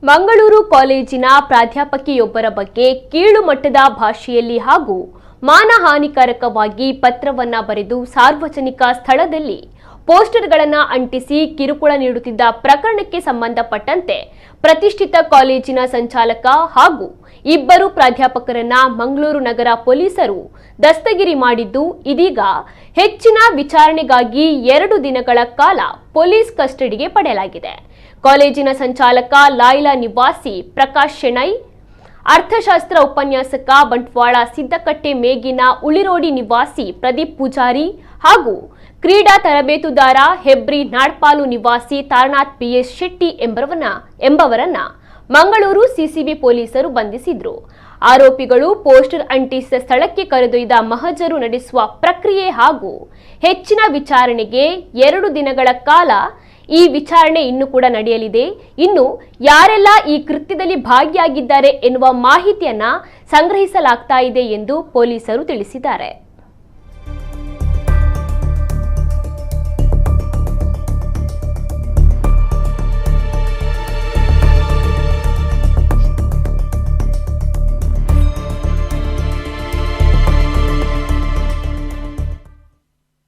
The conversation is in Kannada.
ಮಂಗಳೂರು ಕಾಲೇಜಿನ ಪ್ರಾಧ್ಯಾಪಕಿಯೊಬ್ಬರ ಬಗ್ಗೆ ಕೀಳು ಮಟ್ಟದ ಭಾಷೆಯಲ್ಲಿ ಹಾಗೂ ಮಾನಹಾನಿಕಾರಕವಾಗಿ ಪತ್ರವನ್ನ ಬರೆದು ಸಾರ್ವಜನಿಕ ಸ್ಥಳದಲ್ಲಿ ಪೋಸ್ಟರ್ಗಳನ್ನು ಅಂಟಿಸಿ ಕಿರುಕುಳ ನೀಡುತ್ತಿದ್ದ ಪ್ರಕರಣಕ್ಕೆ ಸಂಬಂಧಪಟ್ಟಂತೆ ಪ್ರತಿಷ್ಠಿತ ಕಾಲೇಜಿನ ಸಂಚಾಲಕ ಹಾಗೂ ಇಬ್ಬರು ಪ್ರಾಧ್ಯಾಪಕರನ್ನ ಮಂಗಳೂರು ನಗರ ಪೊಲೀಸರು ದಸ್ತಗಿರಿ ಮಾಡಿದ್ದು ಇದೀಗ ಹೆಚ್ಚಿನ ವಿಚಾರಣೆಗಾಗಿ 2 ದಿನಗಳ ಕಾಲ ಪೊಲೀಸ್ ಕಸ್ಟಡಿಗೆ ಪಡೆಯಲಾಗಿದೆ. ಕಾಲೇಜಿನ ಸಂಚಾಲಕ ಲಾಯ್ಲಾ ನಿವಾಸಿ ಪ್ರಕಾಶ್ ಶೆಣೈ, ಅರ್ಥಶಾಸ್ತ್ರ ಉಪನ್ಯಾಸಕ ಬಂಟ್ವಾಳ ಸಿದ್ದಕಟ್ಟೆ ಮೇಗಿನ ಉಳಿರೋಡಿ ನಿವಾಸಿ ಪ್ರದೀಪ್ ಪೂಜಾರಿ ಹಾಗೂ ಕ್ರೀಡಾ ತರಬೇತುದಾರ ಹೆಬ್ರಿ ನಾಡ್ಪಾಲು ನಿವಾಸಿ ತಾರನಾಥ್ ಪಿಎಸ್ ಶೆಟ್ಟಿ ಎಂಬವರನ್ನ ಮಂಗಳೂರು ಸಿಸಿಬಿ ಪೊಲೀಸರು ಬಂಧಿಸಿದ್ರು. ಆರೋಪಿಗಳು ಪೋಸ್ಟರ್ ಅಂಟಿಸಿದ ಸ್ಥಳಕ್ಕೆ ಕರೆದೊಯ್ದ ಮಹಜರು ನಡೆಸುವ ಪ್ರಕ್ರಿಯೆ ಹಾಗೂ ಹೆಚ್ಚಿನ ವಿಚಾರಣೆಗೆ 2 ದಿನಗಳ ಕಾಲ ಈ ವಿಚಾರಣೆ ಇನ್ನೂ ಕೂಡ ನಡೆಯಲಿದೆ. ಇನ್ನು ಯಾರೆಲ್ಲ ಈ ಕೃತ್ಯದಲ್ಲಿ ಭಾಗಿಯಾಗಿದ್ದಾರೆ ಎನ್ನುವ ಮಾಹಿತಿಯನ್ನ ಸಂಗ್ರಹಿಸಲಾಗ್ತಾ ಇದೆ ಎಂದು ಪೊಲೀಸರು ತಿಳಿಸಿದ್ದಾರೆ.